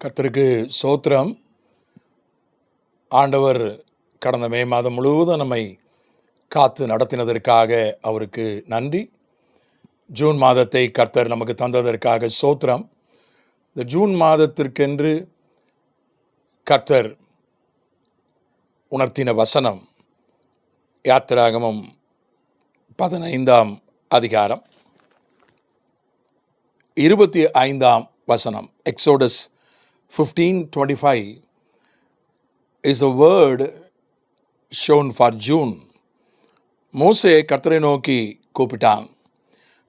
கர்த்தருக்கு ஸ்தோத்திரம். ஆண்டவர் கடந்த மே மாதம் முழுவதும் நம்மை காத்து நடத்தினதற்காக அவருக்கு நன்றி. ஜூன் மாதத்தை கர்த்தர் நமக்கு தந்ததற்காக ஸ்தோத்திரம். இந்த ஜூன் மாதத்திற்கென்று கர்த்தர் உணர்த்தின வசனம் யாத்திராகமம் 15ஆம் அதிகாரம் 25ஆம் வசனம். Exodus 15:25 is a word shown for June. மோசே கர்த்தரை நோக்கி கூப்பிட்டான்.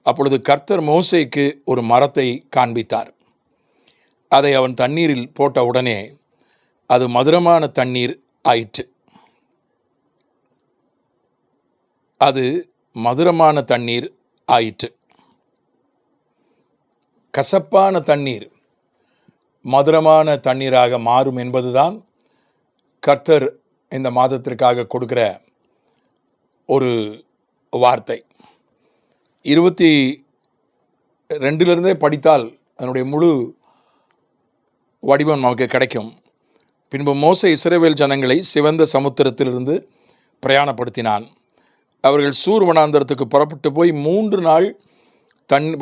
அப்பொழுது கர்த்தர் மோசேக்கு ஒரு மரத்தை காண்பித்தார். அதை அவன் தண்ணீரில் போட்ட உடனே அது மதுரமான தண்ணீர் ஆயிற்று. அது மதுரமான தண்ணீர் ஆயிற்று. கசப்பான தண்ணீர் மதுரமான தண்ணீராக மாறும் என்பதுதான் கர்த்தர் இந்த மாதத்திற்காக கொடுக்கிற ஒரு வார்த்தை. 22 படித்தால் அதனுடைய முழு வடிவம் நமக்கு கிடைக்கும். பின்பு மோசே இஸ்ரவேல் ஜனங்களை சிவந்த சமுத்திரத்திலிருந்து பிரயாணப்படுத்தினான். அவர்கள் சூர் வனாந்தரத்துக்கு புறப்பட்டு போய் 3 நாள்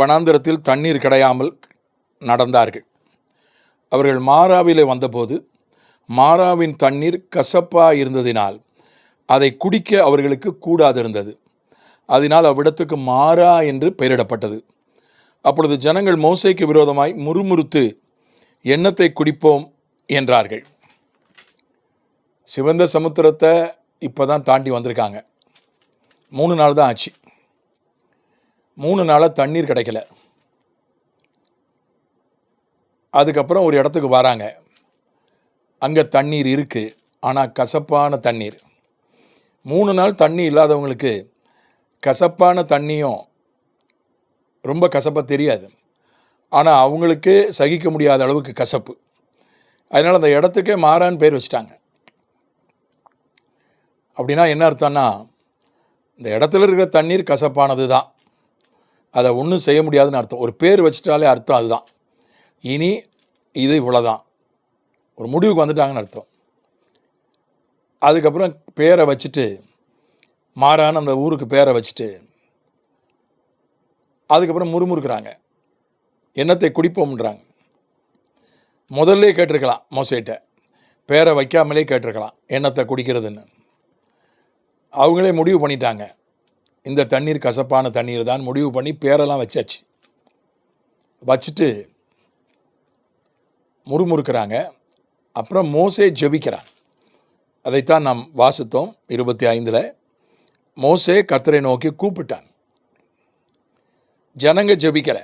வனாந்தரத்தில் தண்ணீர் கிடையாமல் நடந்தார்கள். அவர்கள் மாராவிலே வந்தபோது மாராவின் தண்ணீர் கசப்பாக இருந்ததினால் அதை குடிக்க அவர்களுக்கு கூடாதிருந்தது. அதனால் அவ்விடத்துக்கு மாரா என்று பெயரிடப்பட்டது. அப்பொழுது ஜனங்கள் மோசேக்கு விரோதமாய் முறுமுறுத்து எண்ணத்தை குடிப்போம் என்றார்கள். சிவந்த சமுத்திரத்தை இப்போ தான் தாண்டி வந்திருக்காங்க. 3 நாள் தான் ஆச்சு. 3 நாளாக தண்ணீர் கிடைக்கல. அதுக்கப்புறம் ஒரு இடத்துக்கு வராங்க. அங்கே தண்ணீர் இருக்குது, ஆனால் கசப்பான தண்ணீர். 3 நாள் தண்ணி இல்லாதவங்களுக்கு கசப்பான தண்ணியும் ரொம்ப கசப்பாக தெரியாது, ஆனால் அவங்களுக்கு சகிக்க முடியாத அளவுக்கு கசப்பு. அதனால் அந்த இடத்துக்கே மாறான்னு பேர் வச்சிட்டாங்க. அப்படின்னா என்ன அர்த்தம்னா, இந்த இடத்துல இருக்கிற தண்ணீர் கசப்பானது தான், அதை ஒன்றும் செய்ய முடியாதுன்னு அர்த்தம். ஒரு பேர் வச்சிட்டாலே அர்த்தம் அதுதான். இனி இது இவ்வளோதான், ஒரு முடிவுக்கு வந்துட்டாங்கன்னு அர்த்தம். அதுக்கப்புறம் பேரை வச்சுட்டு, மாறான அந்த ஊருக்கு பேரை வச்சுட்டு அதுக்கப்புறம் முறுமுறுக்கிறாங்க, எண்ணத்தை குடிப்போம்ன்றாங்க. முதல்ல கேட்டிருக்கலாம், மோசேட்ட பேரை வைக்காமலே கேட்டிருக்கலாம் எண்ணத்தை குடிக்கிறதுன்னு. அவங்களே முடிவு பண்ணிட்டாங்க, இந்த தண்ணீர் கசப்பான தண்ணீர் தான் முடிவு பண்ணி பேரெல்லாம் வச்சாச்சு. வச்சுட்டு முறுமுறுக்கிறாங்க. அப்புறம் மோசே ஜெபிக்கிறான். அதைத்தான் நாம் வாசித்தோம் 25. மோசே கர்த்தரை நோக்கி கூப்பிட்டான். ஜனங்க ஜெபிக்கலை,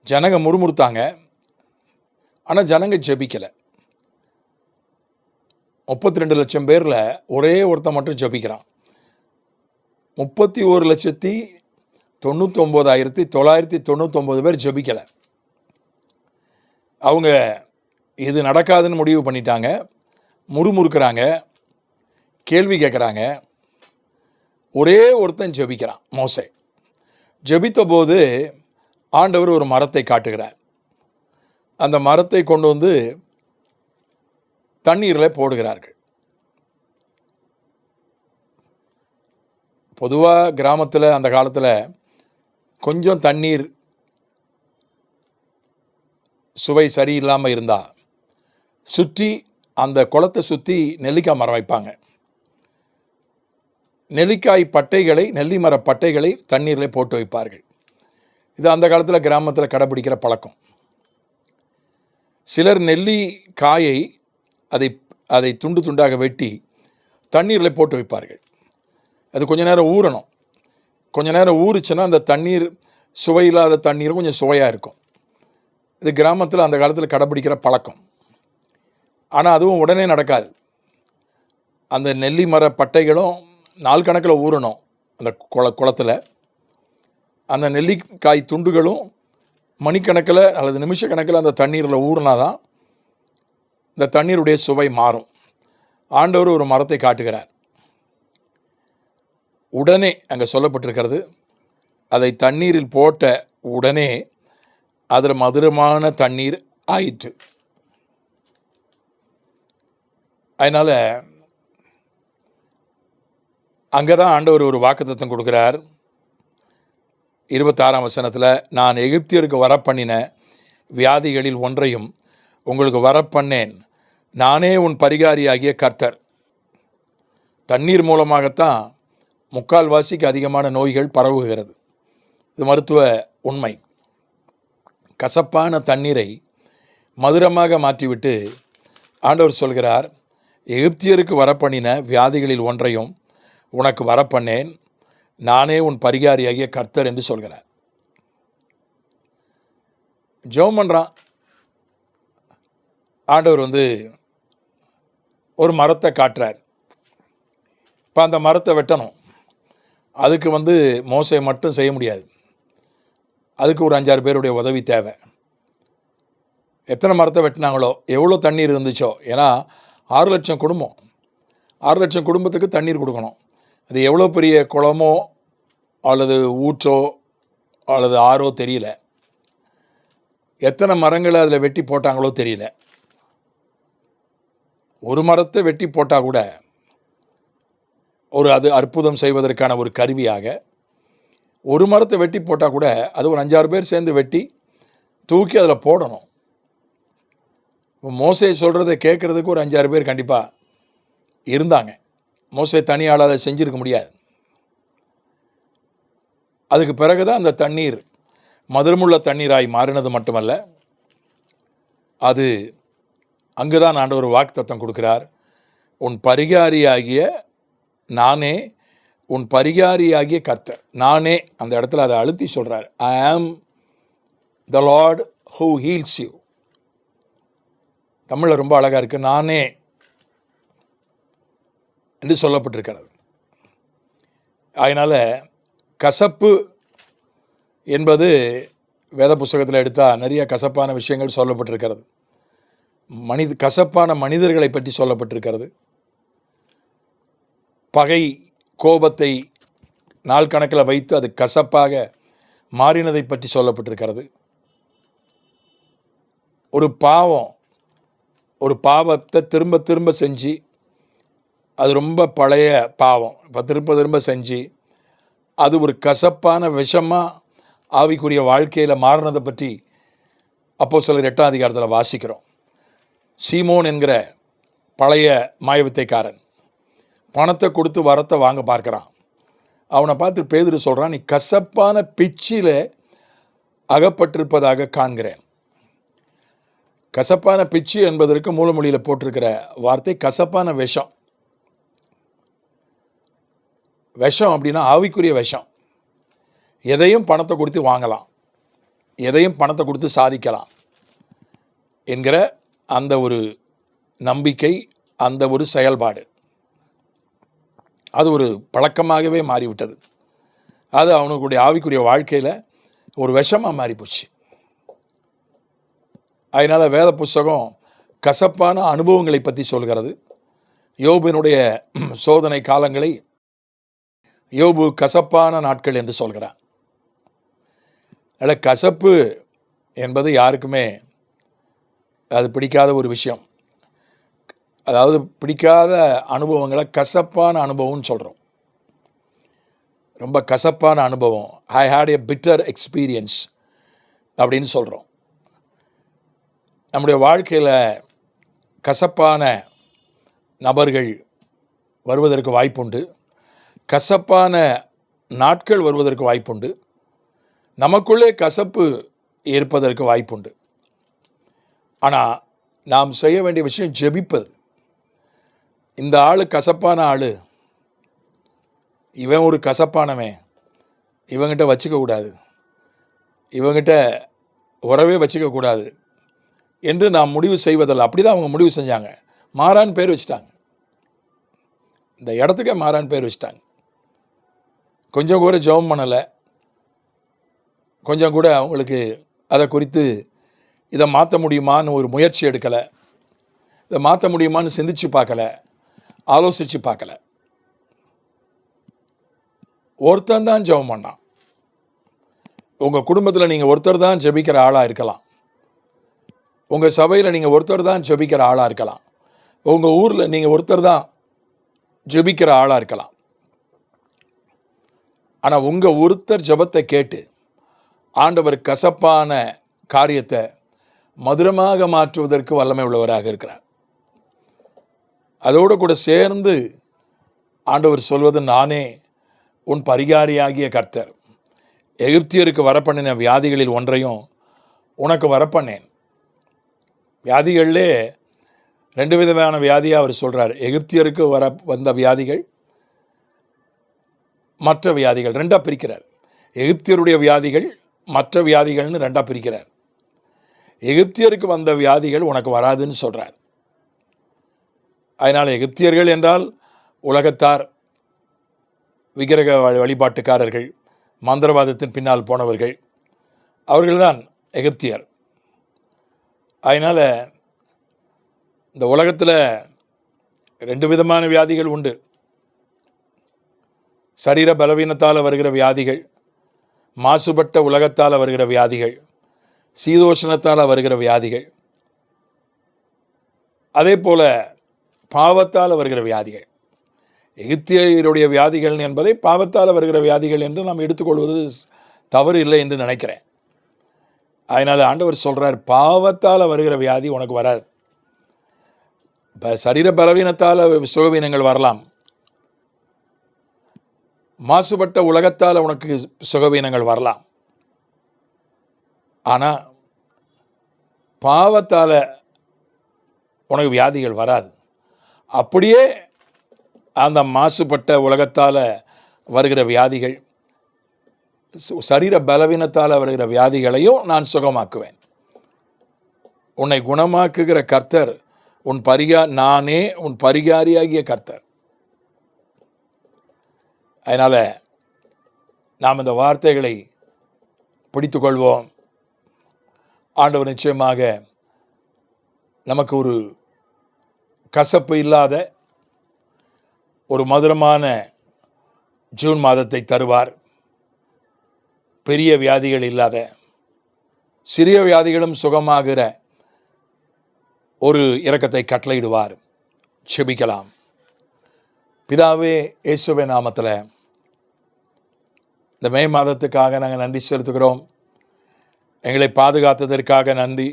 ஜனங்க முறுமுறுத்தாங்க, ஆனால் ஜனங்க ஜெபிக்கலை. 32 லட்சம் பேரில் ஒரே ஒருத்தன் மட்டும் ஜெபிக்கிறான். 31,99,999 பேர் ஜெபிக்கலை. அவங்க இது நடக்காதுன்னு முடிவு பண்ணிட்டாங்க. முறுமுறுக்கிறாங்க, கேள்வி கேட்குறாங்க. ஒரே ஒருத்தன் ஜெபிக்கிறான், மோசே. ஜெபித்த போது ஆண்டவர் ஒரு மரத்தை காட்டுகிறார். அந்த மரத்தை கொண்டு வந்து தண்ணீரில் போடுகிறார்கள். பொதுவாக கிராமத்தில் அந்த காலத்தில் கொஞ்சம் தண்ணீர் சுவை சரியில்லாமல் இருந்தால் சுற்றி அந்த குளத்தை சுற்றி நெல்லிக்காய் மரம் வைப்பாங்க. நெல்லிக்காய் பட்டைகளை, நெல்லி மர பட்டைகளை தண்ணீரில் போட்டு வைப்பார்கள். இது அந்த காலத்தில் கிராமத்தில் கடைபிடிக்கிற பழக்கம். சிலர் நெல்லிக்காயை அதை துண்டு துண்டாக வெட்டி தண்ணீரில் போட்டு வைப்பார்கள். அது கொஞ்ச நேரம் ஊறணும். கொஞ்ச நேரம் ஊறிச்சுன்னா அந்த தண்ணீர் சுவையில்லாத தண்ணீர் கொஞ்சம் சுவையாக இருக்கும். இது கிராமத்தில் அந்த காலத்தில் கடைபிடிக்கிற பழக்கம். ஆனால் அதுவும் உடனே நடக்காது. அந்த நெல்லி மர பட்டைகளும் நாள் கணக்கில் ஊறணும். அந்த குளத்தில் அந்த நெல்லிக்காய் துண்டுகளும் மணிக்கணக்கில் அல்லது நிமிஷக்கணக்கில் அந்த தண்ணீரில் ஊறினாதான் இந்த தண்ணீருடைய சுவை மாறும். ஆண்டவர் ஒரு மரத்தை காட்டுகிறார். உடனே அங்கே சொல்லப்பட்டிருக்கிறது, அதை தண்ணீரில் போட்ட உடனே அதில் மதுரமான தண்ணீர் ஆயிற்று. அதனால் அங்கே தான் ஆண்டவர் ஒரு வாக்குத்தத்தம் கொடுக்குறார். 26ஆம் வசனத்தில், நான் எகிப்தியருக்கு வரப்பண்ணின வியாதிகளில் ஒன்றையும் உங்களுக்கு வரப்பண்ணேன், நானே உன் பரிகாரியாகிய கர்த்தர். தண்ணீர் மூலமாகத்தான் முக்கால்வாசிக்கு அதிகமான நோய்கள் பரவுகிறது. இது மருத்துவ உண்மை. கசப்பான தண்ணீரை மதுரமாக மாற்றிவிட்டு ஆண்டவர் சொல்கிறார், எகிப்தியருக்கு வரப்பண்ணின வியாதிகளில் ஒன்றையும் உனக்கு வரப்பண்ணேன், நானே உன் பரிகாரியாகிய கர்த்தர் என்று சொல்கிறார். ஜெபம் பண்ணுறான். ஆண்டவர் ஒரு மரத்தை காட்டுறார். இப்போ அந்த மரத்தை வெட்டணும். அதுக்கு மோசே மட்டும் செய்ய முடியாது. அதுக்கு ஒரு 5-6 பேருடைய உதவி தேவை. எத்தனை மரத்தை வெட்டினாங்களோ, எவ்வளோ தண்ணீர் இருந்துச்சோ, ஏன்னா 6 லட்சம் குடும்பம், 6 லட்சம் குடும்பத்துக்கு தண்ணீர் கொடுக்கணும். அது எவ்வளோ பெரிய குளமோ அல்லது ஊற்றோ அல்லது ஆறோ தெரியல. எத்தனை மரங்களை அதில் வெட்டி போட்டாங்களோ தெரியல. ஒரு மரத்தை வெட்டி போட்டால் கூட அது அற்புதம் செய்வதற்கான ஒரு கருவியாக, ஒரு மரத்தை வெட்டி போட்டால் கூட அது ஒரு 5-6 பேர் சேர்ந்து வெட்டி தூக்கி அதில் போடணும். மோசே சொல்கிறத கேட்குறதுக்கு ஒரு 5-6 பேர் கண்டிப்பாக இருந்தாங்க. மோசே தனியால் அதை செஞ்சுருக்க முடியாது. அதுக்கு பிறகு தான் அந்த தண்ணீர் மதுரமுள்ள தண்ணீராய் மாறினது மட்டுமல்ல, அது அங்கு தான் ஆண்டவர் வாக்குத்தத்தம் கொடுக்கிறார், உன் பரிகாரியாகிய நானே, உன் பரிகாரியாகிய கர்த்தர். நானே, அந்த இடத்துல அதை அழுத்தி சொல்கிறார். ஐ ஆம் த லார்ட் ஹூ ஹீல்ஸ் யூ. தமிழில் ரொம்ப அழகாக இருக்குது, நானே என்று சொல்லப்பட்டிருக்கிறது. அதனால் கசப்பு என்பது வேத புஸ்தகத்தில் எடுத்தால் நிறைய கசப்பான விஷயங்கள் சொல்லப்பட்டிருக்கிறது. கசப்பான மனிதர்களை பற்றி சொல்லப்பட்டிருக்கிறது. பகை, கோபத்தை நாள் கணக்கில் வைத்து அது கசப்பாக மாறினதை பற்றி சொல்லப்பட்டிருக்கிறது. ஒரு பாவத்தை திரும்ப திரும்ப செஞ்சு, அது ரொம்ப பழைய பாவம், இப்போ திரும்ப செஞ்சு அது ஒரு கசப்பான விஷமாக ஆவிக்குரிய வாழ்க்கையில் மாறினதை பற்றி அப்போஸ்தலர் 8ஆம் அதிகாரத்தில் வாசிக்கிறோம். சீமோன் என்கிற பழைய மாயவித்தைக்காரன் பணத்தை கொடுத்து வரத்தை வாங்க பார்க்குறான். அவனை பார்த்து பேதுரு சொல்கிறான், நீ கசப்பான பிச்சில் அகப்பட்டிருப்பதாக காண்கிறேன். கசப்பான பிச்சு என்பதற்கு மூலமொழியில் போட்டிருக்கிற வார்த்தை கசப்பான விஷம். விஷம் அப்படின்னா ஆவிக்குரிய விஷம். எதையும் பணத்தை கொடுத்து வாங்கலாம், எதையும் பணத்தை கொடுத்து சாதிக்கலாம் என்கிற அந்த ஒரு நம்பிக்கை, அந்த ஒரு செயல்பாடு, அது ஒரு பழக்கமாகவே மாறிவிட்டது. அது அவனுக்குடைய ஆவிக்குரிய வாழ்க்கையில் ஒரு விஷமாக மாறிப்போச்சு. அதனால் வேத புஸ்தகம் கசப்பான அனுபவங்களை பற்றி சொல்கிறது. யோபுவினுடைய சோதனை காலங்களை யோபு கசப்பான நாட்கள் என்று சொல்கிறான். அதில் கசப்பு என்பது யாருக்குமே அது பிடிக்காத ஒரு விஷயம். அதாவது பிடிக்காத அனுபவங்களை கசப்பான அனுபவம்னு சொல்கிறோம். ரொம்ப கசப்பான அனுபவம், ஐ ஹேட் எ பிட்டர் எக்ஸ்பீரியன்ஸ் அப்படின்னு சொல்கிறோம். நம்முடைய வாழ்க்கையில் கசப்பான நபர்கள் வருவதற்கு வாய்ப்புண்டு, கசப்பான நாட்கள் வருவதற்கு வாய்ப்புண்டு, நமக்குள்ளே கசப்பு ஏற்பதற்கு வாய்ப்புண்டு. ஆனால் நாம் செய்ய வேண்டிய விஷயம் ஜெபிப்பது. இந்த ஆள் கசப்பான ஆள், இவன் ஒரு கசப்பானவன், இவங்கிட்ட வச்சுக்கக்கூடாது, இவங்கிட்ட உறவே வச்சுக்கக்கூடாது என்று நாம் முடிவு செய்வதில்லை. அப்படி தான் அவங்க முடிவு செஞ்சாங்க. மாறான் பேர் வச்சுட்டாங்க. இந்த இடத்துக்கே மாறான் பேர் வச்சுட்டாங்க. கொஞ்சம் கூட ஜெபம் பண்ணலை, கொஞ்சம் கூட அவங்களுக்கு அதை குறித்து இதை மாற்ற முடியுமான்னு ஒரு முயற்சி எடுக்கலை, இதை மாற்ற முடியுமான்னு சிந்திச்சு பார்க்கல, ஆலோசித்து பார்க்கல. ஒருத்தன் தான் ஜெபம் பண்ணான். உங்கள் குடும்பத்தில் நீங்கள் ஒருத்தர் தான் ஜெபிக்கிற ஆளாக இருக்கலாம். உங்கள் சபையில் நீங்கள் ஒருத்தர் தான் ஜெபிக்கிற ஆளாக இருக்கலாம். உங்கள் ஊரில் நீங்கள் ஒருத்தர் தான் ஜெபிக்கிற ஆளாக இருக்கலாம். ஆனால் உங்கள் ஒருத்தர் ஜெபத்தை கேட்டு ஆண்டவர் கசப்பான காரியத்தை மதுரமாக மாற்றுவதற்கு வல்லமை உள்ளவராக இருக்கிறார். அதோடு கூட சேர்ந்து ஆண்டவர் சொல்வது, நானே உன் பரிகாரியாகிய கர்த்தர். எகிப்தியருக்கு வரப்பண்ணின வியாதிகளில் ஒன்றையும் உனக்கு வரப்பண்ணேன். வியாதிகளிலே 2 விதமான வியாதியாக அவர் சொல்கிறார். எகிப்தியருக்கு வந்த வியாதிகள், மற்ற வியாதிகள் 2ஆக பிரிக்கிறார். எகிப்தியருடைய வியாதிகள், மற்ற வியாதிகள்னு 2ஆக பிரிக்கிறார். எகிப்தியருக்கு வந்த வியாதிகள் உனக்கு வராதுன்னு சொல்கிறார். அதனால் எகிப்தியர்கள் என்றால் உலகத்தார், விக்கிரக வழிபாட்டுக்காரர்கள், மந்திரவாதத்தின் பின்னால் போனவர்கள், அவர்கள்தான் எகிப்தியர். அதனால் இந்த உலகத்தில் 2 விதமான வியாதிகள் உண்டு. சரீர பலவீனத்தால் வருகிற வியாதிகள், மாசுபட்ட உலகத்தால் வருகிற வியாதிகள், சீதோஷணத்தால் வருகிற வியாதிகள், அதே போல் பாவத்தால் வருகிற வியாதிகள். எகிப்தியருடைய வியாதிகள் என்பதை பாவத்தால் வருகிற வியாதிகள் என்று நாம் எடுத்துக்கொள்வது தவறு இல்லை என்று நினைக்கிறேன். அதனால் ஆண்டவர் சொல்கிறார், பாவத்தால் வருகிற வியாதி உனக்கு வராது. சரீர பலவீனத்தால் சுகவீனங்கள் வரலாம், மாசுபட்ட உலகத்தால் உனக்கு சுகவீனங்கள் வரலாம். ஆனால் பாவத்தால் உனக்கு வியாதிகள் வராது. அப்படியே அந்த மாசுபட்ட உலகத்தால் வருகிற வியாதிகள், சரீர பலவீனத்தால் வருகிற வியாதிகளையும் நான் சுகமாக்குவேன். உன்னை குணமாக்குகிற கர்த்தர் நானே உன் பரிகாரியாகிய கர்த்தர். அதனால் நாம் இந்த வார்த்தைகளை பிடித்து கொள்வோம். ஆண்டவர் நிச்சயமாக நமக்கு ஒரு கசப்பு இல்லாத ஒரு மதுரமான ஜூன் மாதத்தை தருவார். பெரிய வியாதிகள் இல்லாத, சிறிய வியாதிகளும் சுகமாகிற ஒரு இரக்கத்தை கட்டளையிடுவார். செபிக்கலாம். பிதாவே, இயேசுவின் நாமத்தில் இந்த மே மாதத்துக்காக நாங்கள் நன்றி செலுத்துகிறோம். எங்களை பாதுகாத்ததற்காக நன்றி,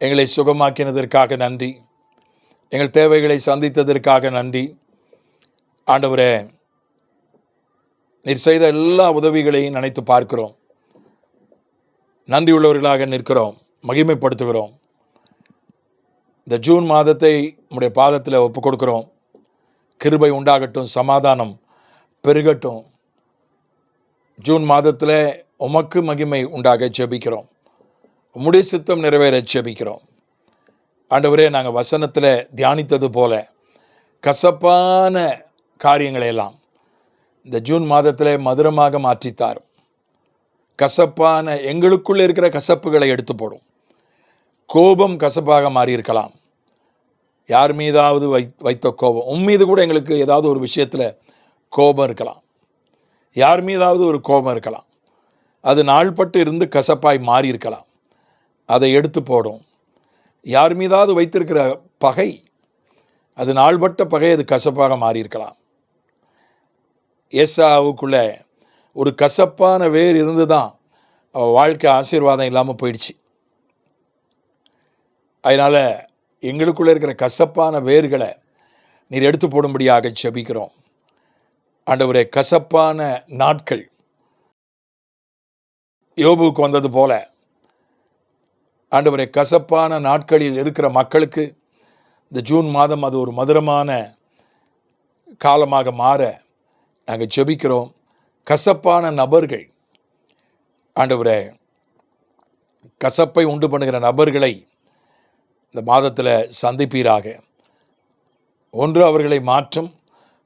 எங்களை சுகமாக்கினதற்காக நன்றி, எங்கள் தேவைகளை சந்தித்ததற்காக நன்றி. ஆண்டவரே, நீர் செய்த எல்லா உதவிகளையும் நினைத்து பார்க்கிறோம். நன்றியுள்ளவர்களாக நிற்கிறோம், மகிமைப்படுத்துகிறோம். இந்த ஜூன் மாதத்தை உம்முடைய பாதத்தில் ஒப்புக் கொடுக்கிறோம். கிருபை உண்டாகட்டும், சமாதானம் பெருகட்டும். ஜூன் மாதத்தில் உமக்கு மகிமை உண்டாக ஜெபிக்கிறோம். உம்முடைய சித்தம் நிறைவேற ஜெபிக்கிறோம். ஆண்டவரே, நாங்கள் வசனத்தில் தியானித்தது போல கசப்பான காரியங்களை எல்லாம் இந்த ஜூன் மாதத்தில் மதுரமாக மாற்றித்தாரும். கசப்பான எங்களுக்குள்ளே இருக்கிற கசப்புகளை எடுத்து போடும். கோபம் கசப்பாக மாறியிருக்கலாம். யார் மீதாவது வைத்த கோபம், உம்மீது கூட எங்களுக்கு ஏதாவது ஒரு விஷயத்தில் கோபம் இருக்கலாம். யார் மீதாவது ஒரு கோபம் இருக்கலாம். அது நாள்பட்டு இருந்து கசப்பாய் மாறி இருக்கலாம். அதை எடுத்து போடும். யார் மீதாவது வைத்திருக்கிற பகை, அது நாள்பட்ட பகை, அது கசப்பாக மாறியிருக்கலாம். ஏசாவுக்குள்ள ஒரு கசப்பான வேர் இருந்து தான் அவள் வாழ்க்கை ஆசீர்வாதம் இல்லாமல் போயிடுச்சு. அதனால் எங்களுக்குள்ளே இருக்கிற கசப்பான வேர்களை நீர் எடுத்து போடும்படியாக ஜெபிக்கிறோம். ஆண்டவரே, கசப்பான நாட்கள் யோபுவுக்கு வந்தது போல ஆண்டவரே, கசப்பான நாட்களில் இருக்கிற மக்களுக்கு இந்த ஜூன் மாதம் அது ஒரு மதுரமான காலமாக மாற நாங்கள் ஜெபிக்கிறோம். கசப்பான நபர்கள், ஆண்டவரே, கசப்பை உண்டு பண்ணுகிற நபர்களை இந்த மாதத்தில் சந்திப்பீராக. ஒன்று அவர்களை மாற்றும்,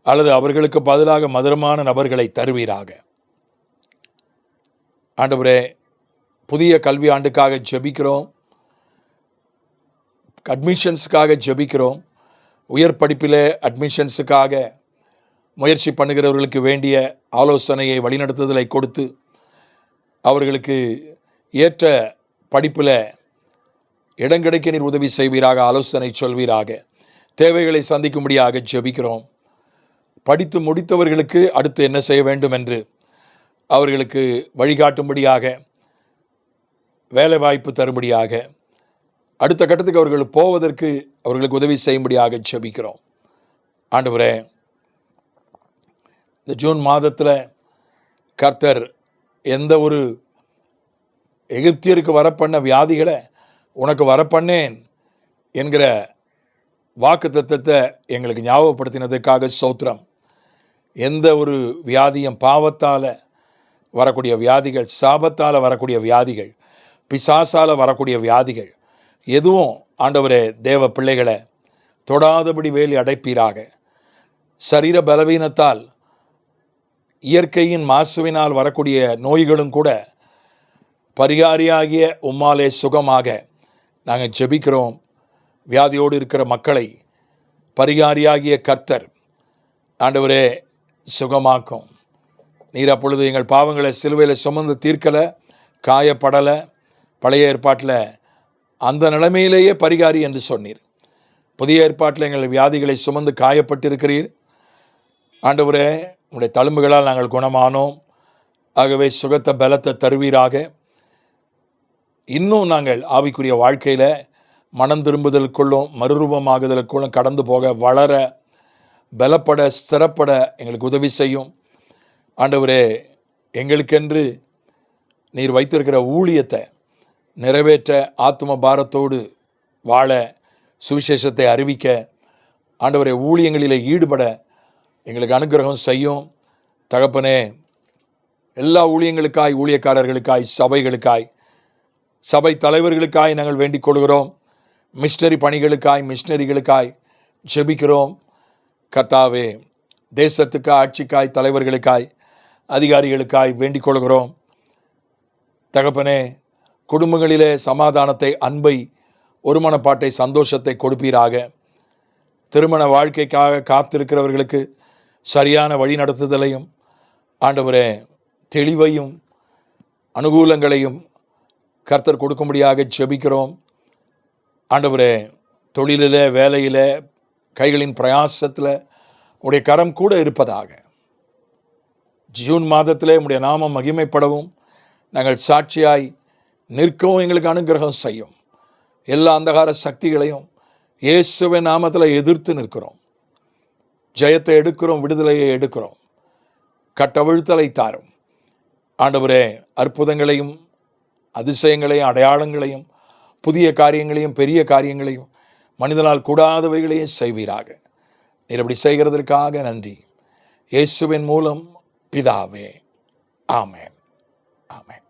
அல்லது அவர்களுக்கு பதிலாக மதுரமான நபர்களை தருவீராக. ஆண்டவரே, புதிய கல்வி ஆண்டுக்காக ஜெபிக்கிறோம். அட்மிஷன்ஸுக்காக ஜெபிக்கிறோம். உயர் படிப்பில் அட்மிஷன்ஸுக்காக முயற்சி பண்ணுகிறவர்களுக்கு வேண்டிய ஆலோசனையை, வழிநடத்துதலை கொடுத்து அவர்களுக்கு ஏற்ற படிப்பில் இடம் கிடைக்க நீர் உதவி செய்வீராக, ஆலோசனை சொல்வீராக. தேவைகளை சந்திக்கும்படியாக ஜெபிக்கிறோம். படித்து முடித்தவர்களுக்கு அடுத்து என்ன செய்ய வேண்டும் என்று அவர்களுக்கு வழிகாட்டும்படியாக, வேலை வாய்ப்பு தரும்படியாக, அடுத்த கட்டத்துக்கு அவர்கள் போவதற்கு அவர்களுக்கு உதவி செய்யும்படியாக ஜெபிக்கிறோம். ஆண்டவரே, இந்த ஜூன் மாதத்தில் கர்த்தர் எந்த ஒரு எகிப்தியருக்கு வரப்பண்ண வியாதிகளை உனக்கு வரப்பண்ணேன் என்கிற வாக்கு தத்தத்தை எங்களுக்கு ஞாபகப்படுத்தினதுக்காக ஸ்தோத்திரம். எந்த ஒரு வியாதியும் பாவத்தால் வரக்கூடிய வியாதிகள், சாபத்தால் வரக்கூடிய வியாதிகள், பிசாசால் வரக்கூடிய வியாதிகள் எதுவும் ஆண்டவரே தேவ பிள்ளைகளை தொடாதபடி வேலி அடைப்பீராக. சரீர பலவீனத்தால், இயற்கையின் மாசுவினால் வரக்கூடிய நோய்களும் கூட பரிகாரியாகிய உம்மாலே சுகமாக நாங்கள் ஜெபிக்கிறோம். வியாதியோடு இருக்கிற மக்களை பரிகாரியாகிய கர்த்தர் ஆண்டவரே சுகமாக்கும். நீர் அப்பொழுது எங்கள் பாவங்களை சிலுவையில் சுமந்து தீர்க்கலை, காயப்படலை. பழைய ஏற்பாட்டில் அந்த நிலைமையிலேயே பரிகாரி என்று சொன்னீர். புதிய ஏற்பாட்டில் எங்கள் வியாதிகளை சுமந்து காயப்பட்டிருக்கிறீர். ஆண்டவரே, உங்களுடைய தழும்புகளால் நாங்கள் குணமானோம். ஆகவே சுகத்தை பலத்தை தருவீராக. இன்னும் நாங்கள் ஆவிக்குரிய வாழ்க்கையில் மனம் திரும்புதலுக்குள்ளும் மறுரூபமாகுதலுக்குள்ளும் கடந்து போக, வளர, பலப்பட, ஸ்திரப்பட எங்களுக்கு உதவி செய்யும். ஆண்டவரே, எங்களுக்கென்று நீர் வைத்திருக்கிற ஊழியத்தை நிறைவேற்ற, ஆத்தும பாரத்தோடு வாழ, சுவிசேஷத்தை அறிவிக்க, ஆண்டவரே ஊழியங்களில் ஈடுபட எங்களுக்கு அனுக்கிரகம் செய்யும். தகப்பனே, எல்லா ஊழியங்களுக்காய், ஊழியக்காரர்களுக்காய், சபைகளுக்காய், சபை தலைவர்களுக்காய் நாங்கள் வேண்டிக் கொள்கிறோம். மிஷனரி பணிகளுக்காய், மிஷனரிகளுக்காய் ஜெபிக்கிறோம். கர்த்தாவே, தேசத்துக்காய், ஆட்சிக்காய், தலைவர்களுக்காய், அதிகாரிகளுக்காய் வேண்டிக் கொள்கிறோம். தகப்பனே, குடும்பங்களிலே சமாதானத்தை, அன்பை, ஒருமனப்பாட்டை, சந்தோஷத்தை கொடுப்பீராக. திருமண வாழ்க்கைக்காக காத்திருக்கிறவர்களுக்கு சரியான வழி நடத்துதலையும், ஆண்டவரே தெளிவையும் அனுகூலங்களையும் கர்த்தர் கொடுக்கும்படியாக ஜெபிக்கிறோம். ஆண்டவரே, தொழிலில், வேலையில், கைகளின் பிரயாசத்தில் உடைய கரம் கூட இருப்பதாக. ஜூன் மாதத்திலே உடைய நாமம் மகிமைப்படவும், நாங்கள் சாட்சியாய் நிற்கவும் எங்களுக்கு அனுகிரகம் செய்யும். எல்லா அந்தகார சக்திகளையும் இயேசுவின் நாமத்தில் எதிர்த்து நிற்கிறோம். ஜெயத்தை எடுக்கிறோம், விடுதலையை எடுக்கிறோம். கட்டவிழ்த்தலை தாரும். ஆண்டவரே, அற்புதங்களையும் அதிசயங்களையும் அடையாளங்களையும் புதிய காரியங்களையும் பெரிய காரியங்களையும் மனிதனால் கூடாதவைகளையும் செய்வீராக. நீர் அப்படி செய்கிறதற்காக நன்றி. இயேசுவின் மூலம் பிதாவே, ஆமென், ஆமென்.